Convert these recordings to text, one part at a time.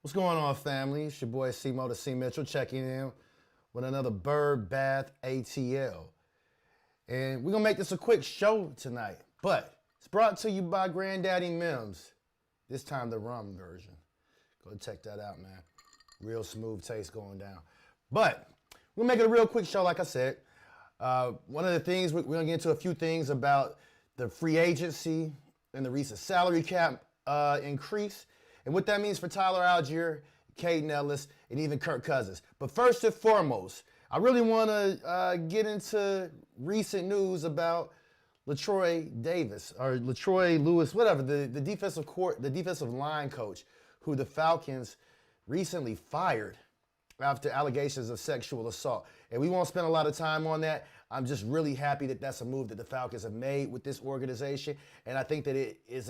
What's going on, family? It's your boy C-Mo the C Mitchell checking in with another Bird Bath ATL. And we're going to make this a quick show tonight, but it's brought to you by Granddaddy Mims. This time the rum version. Go check that out, man. Real smooth taste going down. But we'll make it a real quick show, like I said. One of the things, we're going to get into a few things about the free agency and the recent salary cap increase, and what that means for Tyler Allgeier, Kaden Ellis, and even Kirk Cousins. But first and foremost, I really want to get into recent news about LaTroy Lewis, whatever, the defensive line coach, who the Falcons recently fired after allegations of sexual assault. And we won't spend a lot of time on that. I'm just really happy that that's a move that the Falcons have made with this organization, and I think that it's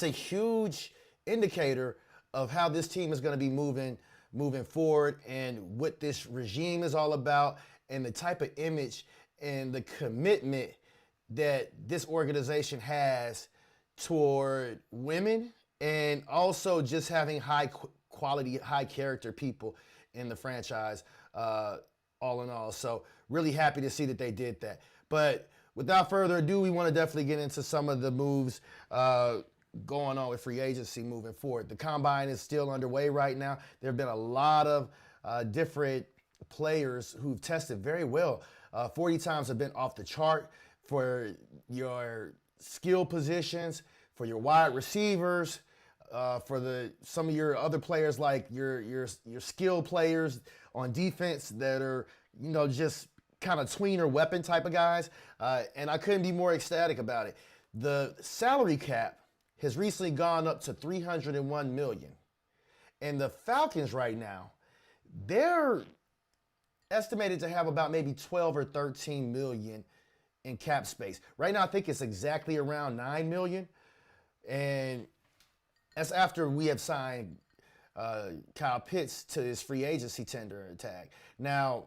a huge indicator of how this team is going to be moving forward, and what this regime is all about, and the type of image and the commitment that this organization has toward women, and also just having high quality, high character people in the franchise, all in all. So really happy to see that they did that. But without further ado, we want to definitely get into some of the moves going on with free agency moving forward. The combine is still underway right now. There have been a lot of different players who've tested very well. 40 times have been off the chart for your skill positions, for your wide receivers, for some of your other players, like your skill players on defense that are, just kind of tweener weapon type of guys. And I couldn't be more ecstatic about it. The salary cap has recently gone up to $301 million. And the Falcons right now, they're estimated to have about maybe 12 or 13 million in cap space. Right now, I think it's exactly around 9 million. And that's after we have signed Kyle Pitts to his free agency tender tag. Now,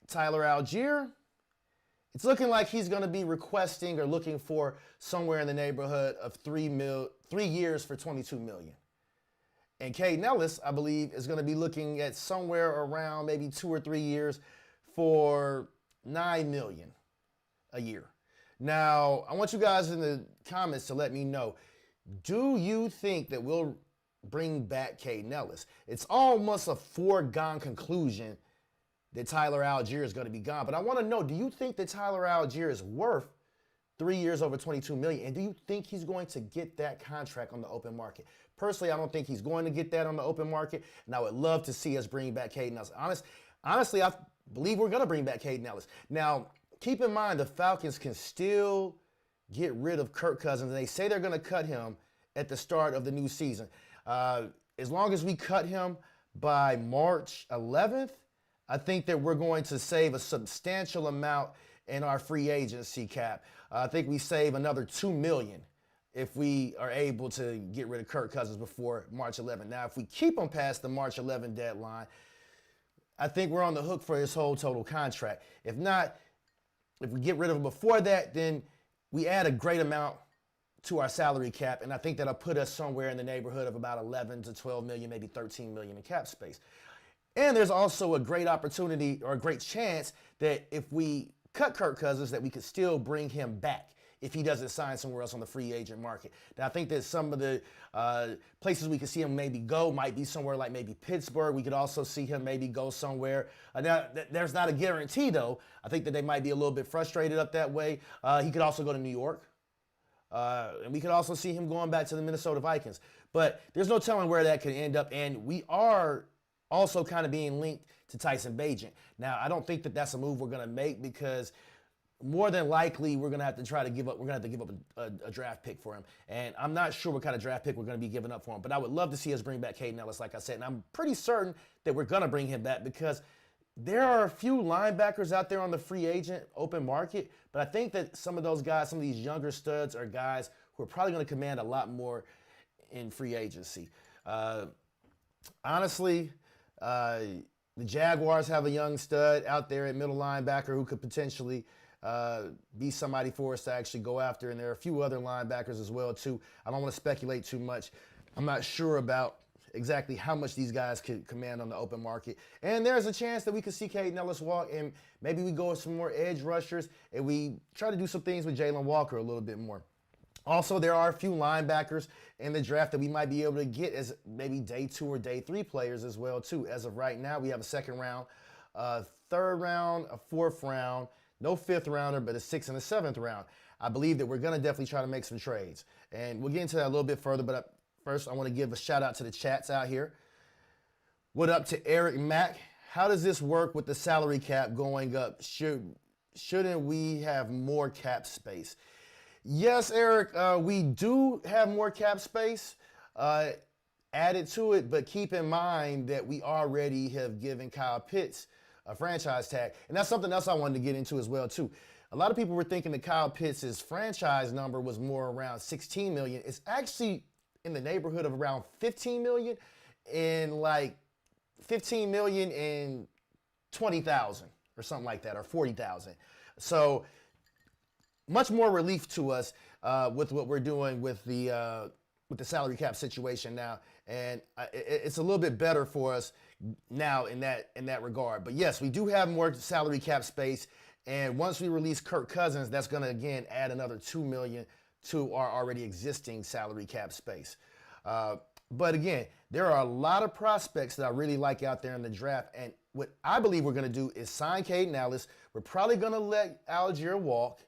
Tyler Allgeier, it's looking like he's going to be requesting or looking for somewhere in the neighborhood of 3 years for $22 million. And Kaden Ellis, I believe, is going to be looking at somewhere around maybe 2 or 3 years for $9 million a year. Now, I want you guys in the comments to let me know, do you think that we'll bring back Kaden Ellis? It's almost a foregone conclusion that Tyler Allgeier is going to be gone. But I want to know, do you think that Tyler Allgeier is worth 3 years over $22 million? And do you think he's going to get that contract on the open market? Personally, I don't think he's going to get that on the open market, and I would love to see us bring back Kaden Ellis. Honestly, I believe we're going to bring back Kaden Ellis. Now, keep in mind, the Falcons can still get rid of Kirk Cousins, and they say they're going to cut him at the start of the new season. As long as we cut him by March 11th, I think that we're going to save a substantial amount in our free agency cap. I think we save another $2 million if we are able to get rid of Kirk Cousins before March 11th. Now, if we keep him past the March 11th deadline, I think we're on the hook for his whole total contract. If not, if we get rid of him before that, then we add a great amount to our salary cap, and I think that'll put us somewhere in the neighborhood of about 11 to 12 million, maybe 13 million in cap space. And there's also a great opportunity, or a great chance, that if we cut Kirk Cousins, that we could still bring him back if he doesn't sign somewhere else on the free agent market. Now, I think that some of the places we could see him maybe go might be somewhere like maybe Pittsburgh. We could also see him maybe go somewhere. Now, there's not a guarantee, though. I think that they might be a little bit frustrated up that way. He could also go to New York. And we could also see him going back to the Minnesota Vikings. But there's no telling where that could end up. And we are also kind of being linked to Tyson Bagent. Now, I don't think that that's a move we're going to make, because more than likely we're going to have to try to give up. We're going to have to give up a draft pick for him. And I'm not sure what kind of draft pick we're going to be giving up for him. But I would love to see us bring back Kaden Ellis, like I said. And I'm pretty certain that we're going to bring him back, because there are a few linebackers out there on the free agent open market. But I think that some of those guys, some of these younger studs, are guys who are probably going to command a lot more in free agency. Honestly, the Jaguars have a young stud out there at middle linebacker who could potentially be somebody for us to actually go after. And there are a few other linebackers as well, too. I don't want to speculate too much. I'm not sure about exactly how much these guys could command on the open market. And there's a chance that we could see Kaden Ellis walk, and maybe we go with some more edge rushers, and we try to do some things with Jalen Walker a little bit more. Also, there are a few linebackers in the draft that we might be able to get as maybe day 2 or day 3 players as well, too. As of right now, we have a 2nd round, a 3rd round, a 4th round, no 5th rounder, but a 6th and a 7th round. I believe that we're going to definitely try to make some trades. And we'll get into that a little bit further, but first I want to give a shout out to the chats out here. What up to Eric Mack? How does this work with the salary cap going up? Shouldn't we have more cap space? Yes, Eric, we do have more cap space added to it, but keep in mind that we already have given Kyle Pitts a franchise tag. And that's something else I wanted to get into as well, too. A lot of people were thinking that Kyle Pitts' franchise number was more around $16 million. It's actually in the neighborhood of around $15 million, and like $15 million and 20,000 or something like that, or 40,000. So much more relief to us with what we're doing with the salary cap situation now, and it's a little bit better for us now in that regard. But yes, we do have more salary cap space. And once we release Kirk Cousins, that's going to, again, add another $2 million to our already existing salary cap space. But again, there are a lot of prospects that I really like out there in the draft. And what I believe we're going to do is sign Kaden Ellis. We're probably going to let Allgeier walk,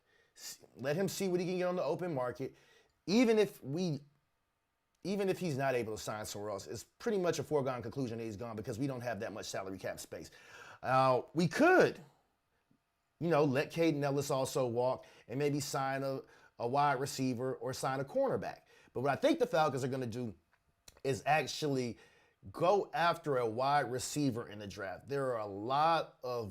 let him see what he can get on the open market. Even if he's not able to sign somewhere else, it's pretty much a foregone conclusion that he's gone because we don't have that much salary cap space. We could, let Kaden Ellis also walk and maybe sign a wide receiver or sign a cornerback. But what I think the Falcons are going to do is actually go after a wide receiver in the draft. There are a lot of,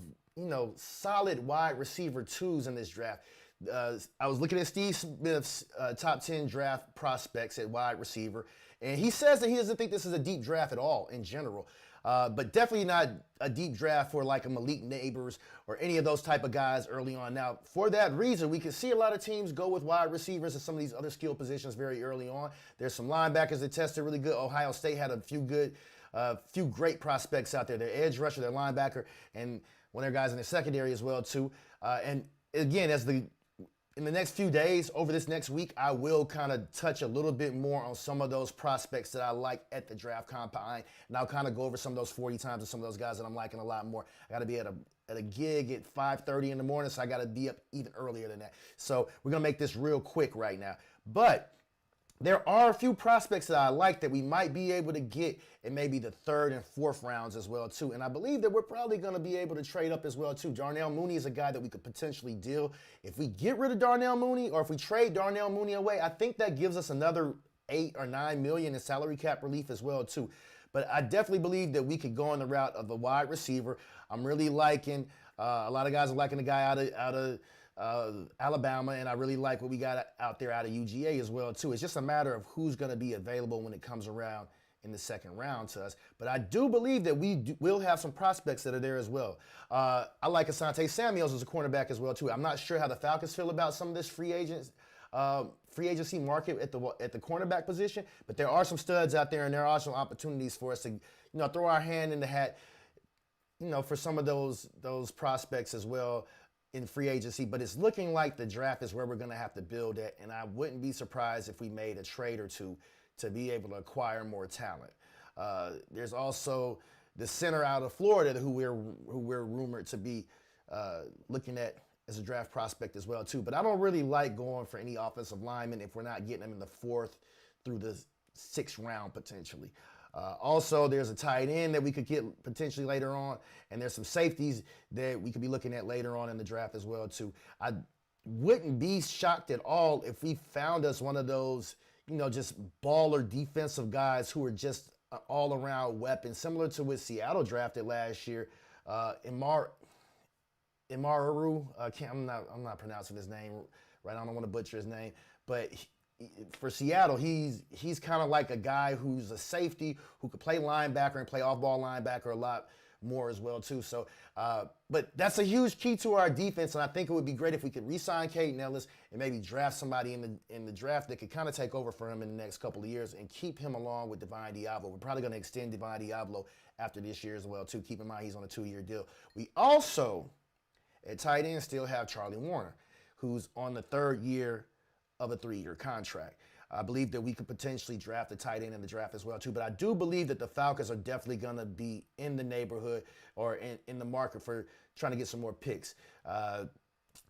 solid wide receiver 2s in this draft. I was looking at Steve Smith's top 10 draft prospects at wide receiver, and he says that he doesn't think this is a deep draft at all in general. But definitely not a deep draft for like a Malik Neighbors or any of those type of guys early on. Now, for that reason, we can see a lot of teams go with wide receivers and some of these other skill positions very early on. There's some linebackers that tested really good. Ohio State had a few great prospects out there. Their edge rusher, their linebacker, and one of their guys in the secondary as well too. And again, in the next few days, over this next week, I will kind of touch a little bit more on some of those prospects that I like at the draft combine, and I'll kind of go over some of those 40 times and some of those guys that I'm liking a lot more. I got to be at a gig at 5:30 in the morning, so I got to be up even earlier than that. So we're going to make this real quick right now. But there are a few prospects that I like that we might be able to get in maybe the 3rd and 4th rounds as well, too. And I believe that we're probably going to be able to trade up as well, too. Darnell Mooney is a guy that we could potentially deal. If we get rid of Darnell Mooney or if we trade Darnell Mooney away, I think that gives us another $8 or $9 million in salary cap relief as well, too. But I definitely believe that we could go on the route of a wide receiver. I'm really liking, a lot of guys are liking the guy out of Alabama, and I really like what we got out there out of UGA as well too. It's just a matter of who's going to be available when it comes around in the 2nd round to us. But I do believe that we will have some prospects that are there as well. I like Asante Samuels as a cornerback as well too. I'm not sure how the Falcons feel about some of this free agency market at the cornerback position, but there are some studs out there, and there are some opportunities for us to throw our hand in the hat for some of those prospects as well in free agency. But it's looking like the draft is where we're going to have to build at, and I wouldn't be surprised if we made a trade or two to be able to acquire more talent. There's also the center out of Florida who we're rumored to be looking at as a draft prospect as well too. But I don't really like going for any offensive linemen if we're not getting them in the 4th through the 6th round potentially. Also, there's a tight end that we could get potentially later on, and there's some safeties that we could be looking at later on in the draft as well too. I wouldn't be shocked at all if we found us one of those, just baller defensive guys who are just an all-around weapon, similar to what Seattle drafted last year. Imaru, I'm not pronouncing his name right. I don't want to butcher his name, but for Seattle, he's kind of like a guy who's a safety who could play linebacker and play off-ball linebacker a lot more as well too. So, but that's a huge key to our defense, and I think it would be great if we could re-sign Kaden Ellis and maybe draft somebody in the draft that could kind of take over for him in the next couple of years and keep him along with Divine Diablo. We're probably going to extend Divine Diablo after this year as well too. Keep in mind he's on a 2-year deal. We also at tight end still have Charlie Warner, who's on the 3rd year of a 3-year contract. I believe that we could potentially draft a tight end in the draft as well too, but I do believe that the Falcons are definitely going to be in the neighborhood or in the market for trying to get some more picks.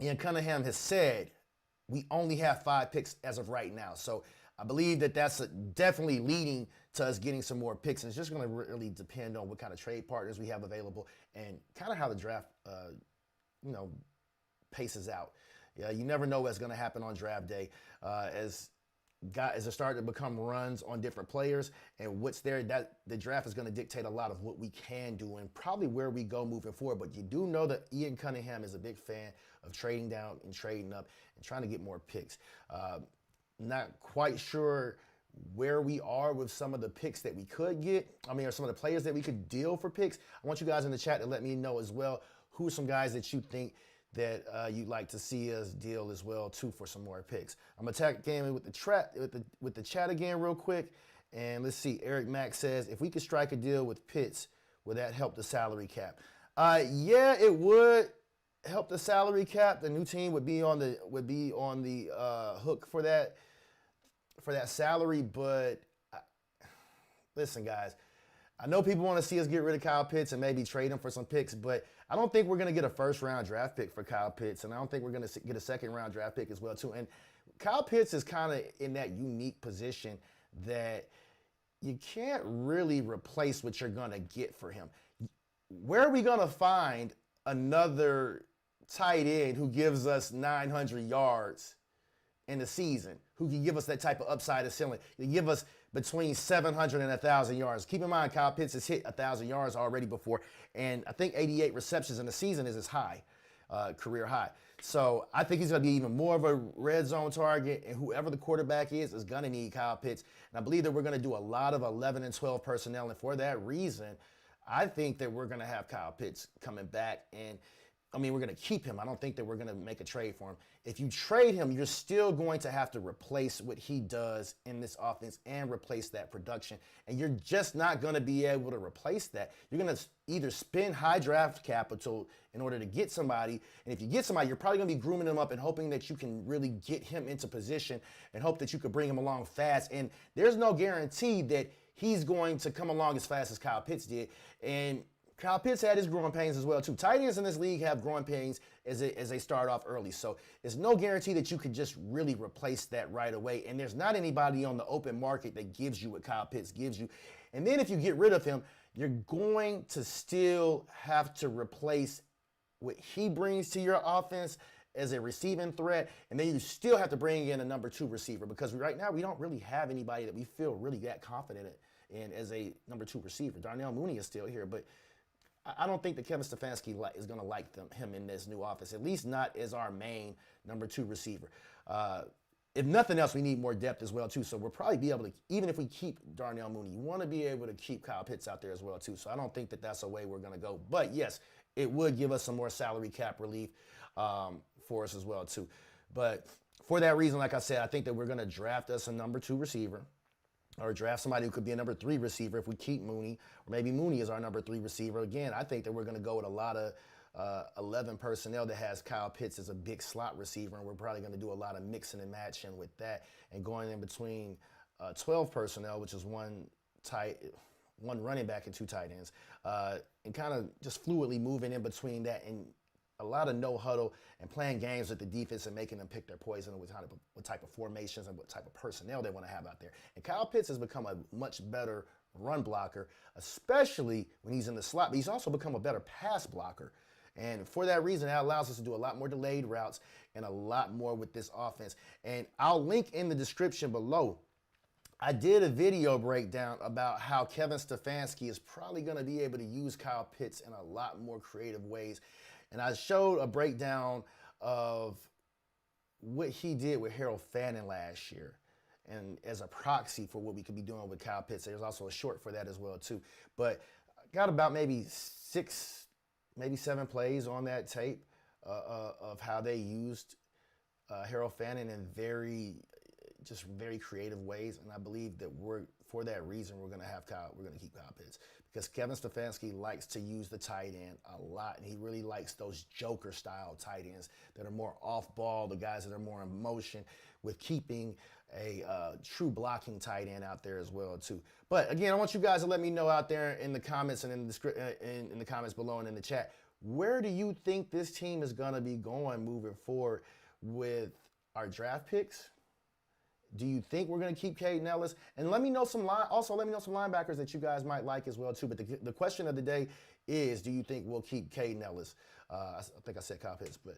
Ian Cunningham has said we only have 5 picks as of right now, so I believe that that's definitely leading to us getting some more picks, and it's just going to really depend on what kind of trade partners we have available and kind of how the draft, paces out. Yeah, you never know what's going to happen on draft day as it started to become runs on different players and what's there. That the draft is going to dictate a lot of what we can do and probably where we go moving forward. But you do know that Ian Cunningham is a big fan of trading down and trading up and trying to get more picks. Not quite sure where we are with some of the picks that we could get. Or some of the players that we could deal for picks. I want you guys in the chat to let me know as well who are some guys that you think that you'd like to see us deal as well too for some more picks. I'm gonna tag game with the chat again real quick, and let's see. Eric Mack says if we could strike a deal with Pitts, would that help the salary cap? Yeah, it would help the salary cap. The new team would be on the hook for that salary. But listen, guys. I know people want to see us get rid of Kyle Pitts and maybe trade him for some picks, but I don't think we're going to get a 1st-round draft pick for Kyle Pitts, and I don't think we're going to get a 2nd-round draft pick as well, too. And Kyle Pitts is kind of in that unique position that you can't really replace what you're going to get for him. Where are we going to find another tight end who gives us 900 yards in the season, who can give us that type of upside of ceiling? You give us between 700 and 1,000 yards. Keep in mind, Kyle Pitts has hit 1,000 yards already before, and I think 88 receptions in the season is his high, career high. So I think he's going to be even more of a red zone target, and whoever the quarterback is going to need Kyle Pitts. And I believe that we're going to do a lot of 11 and 12 personnel, and for that reason, I think that we're going to have Kyle Pitts coming back, and we're going to keep him. I don't think that we're going to make a trade for him. If you trade him, you're still going to have to replace what he does in this offense and replace that production. And you're just not going to be able to replace that. You're going to either spend high draft capital in order to get somebody. And if you get somebody, you're probably going to be grooming him up and hoping that you can really get him into position and hope that you could bring him along fast. And there's no guarantee that he's going to come along as fast as Kyle Pitts did. And Kyle Pitts had his growing pains as well too. Tight ends in this league have growing pains as they start off early. So it's no guarantee that you could just really replace that right away. And there's not anybody on the open market that gives you what Kyle Pitts gives you. And then if you get rid of him, you're going to still have to replace what he brings to your offense as a receiving threat. And then you still have to bring in a number 2 receiver, because right now we don't really have anybody that we feel really that confident in as a number 2 receiver. Darnell Mooney is still here, but I don't think that Kevin Stefanski is going to like him in this new offense, at least not as our main number 2 receiver. If nothing else, we need more depth as well, too. So we'll probably be able to, even if we keep Darnell Mooney, you want to be able to keep Kyle Pitts out there as well, too. So I don't think that that's a way we're going to go. But, yes, it would give us some more salary cap relief for us as well, too. But for that reason, like I said, I think that we're going to draft us a number 2 receiver, or draft somebody who could be a number 3 receiver if we keep Mooney, or maybe Mooney is our number 3 receiver. Again, I think that we're going to go with a lot of 11 personnel that has Kyle Pitts as a big slot receiver, and we're probably going to do a lot of mixing and matching with that, and going in between 12 personnel, which is one running back and 2 tight ends, and kind of just fluidly moving in between that, and a lot of no huddle and playing games with the defense and making them pick their poison and what type of formations and what type of personnel they want to have out there. And Kyle Pitts has become a much better run blocker, especially when he's in the slot, but he's also become a better pass blocker. And for that reason, that allows us to do a lot more delayed routes and a lot more with this offense. And I'll link in the description below. I did a video breakdown about how Kevin Stefanski is probably going to be able to use Kyle Pitts in a lot more creative ways. And I showed a breakdown of what he did with Harold Fannin last year, and as a proxy for what we could be doing with Kyle Pitts. There's also a short for that as well, too. But got about maybe 6, maybe 7 plays on that tape of how they used Harold Fannin in very creative ways, and I believe that for that reason we're going to keep Kyle Pitts, because Kevin Stefanski likes to use the tight end a lot, and he really likes those joker style tight ends that are more off ball, the guys that are more in motion, with keeping a true blocking tight end out there as well too. But again, I want you guys to let me know out there in the comments and in the comments below and in the chat, where do you think this team is going to be going moving forward with our draft picks? Do you think we're going to keep Kaden Ellis? And let me know some linebackers that you guys might like as well too. But the question of the day is, do you think we'll keep Kaden Ellis? I think I said Kyle Pitts, but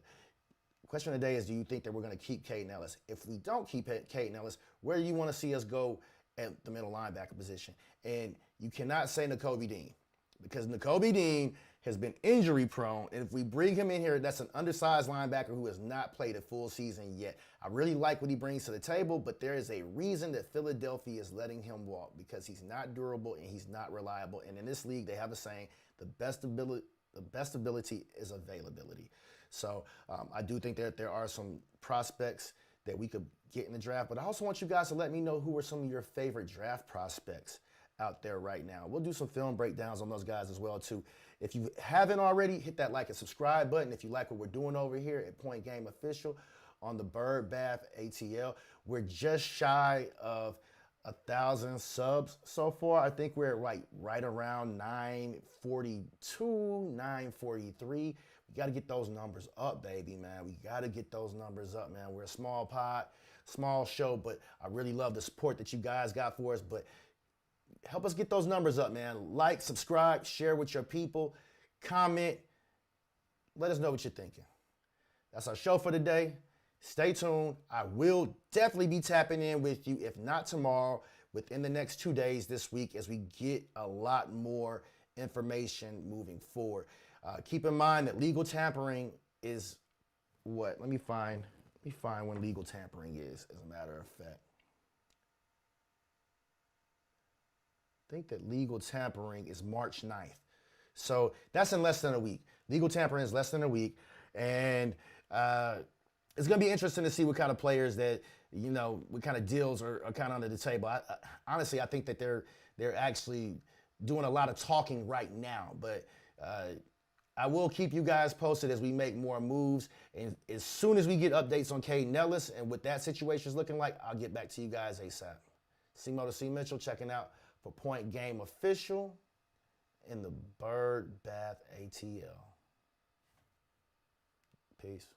the question of the day is, do you think that we're going to keep Kaden Ellis? If we don't keep Kaden Ellis, where do you want to see us go at the middle linebacker position? And you cannot say Nakobe Dean, because Nakobe Dean has been injury prone, and if we bring him in here, that's an undersized linebacker who has not played a full season yet. I really like what he brings to the table, but there is a reason that Philadelphia is letting him walk, because he's not durable and he's not reliable. And in this league, they have a saying, the best ability is availability. So I do think that there are some prospects that we could get in the draft, but I also want you guys to let me know who are some of your favorite draft prospects out there right now. We'll do some film breakdowns on those guys as well too. If you haven't already, hit that like and subscribe button. If you like what we're doing over here at Point Game Official on the Bird Bath ATL, we're just shy of 1,000 subs so far. I think we're at right around 942, 943. We got to get those numbers up, baby, man. We got to get those numbers up, man. We're a small pod, small show, but I really love the support that you guys got for us. But help us get those numbers up, man. Like, subscribe, share with your people, comment. Let us know what you're thinking. That's our show for today. Stay tuned. I will definitely be tapping in with you, if not tomorrow, within the next 2 days this week, as we get a lot more information moving forward. Keep in mind that legal tampering is what? Let me find when legal tampering is, as a matter of fact. I think that legal tampering is March 9th. So that's in less than a week. Legal tampering is less than a week. And it's going to be interesting to see what kind of players that, what kind of deals are kind of under the table. Honestly, I think that they're actually doing a lot of talking right now. But I will keep you guys posted as we make more moves. And as soon as we get updates on Kaden Ellis and what that situation is looking like, I'll get back to you guys ASAP. C-Mo to C. Mitchell checking out for Point Game Official in the Bird Bath ATL. Peace.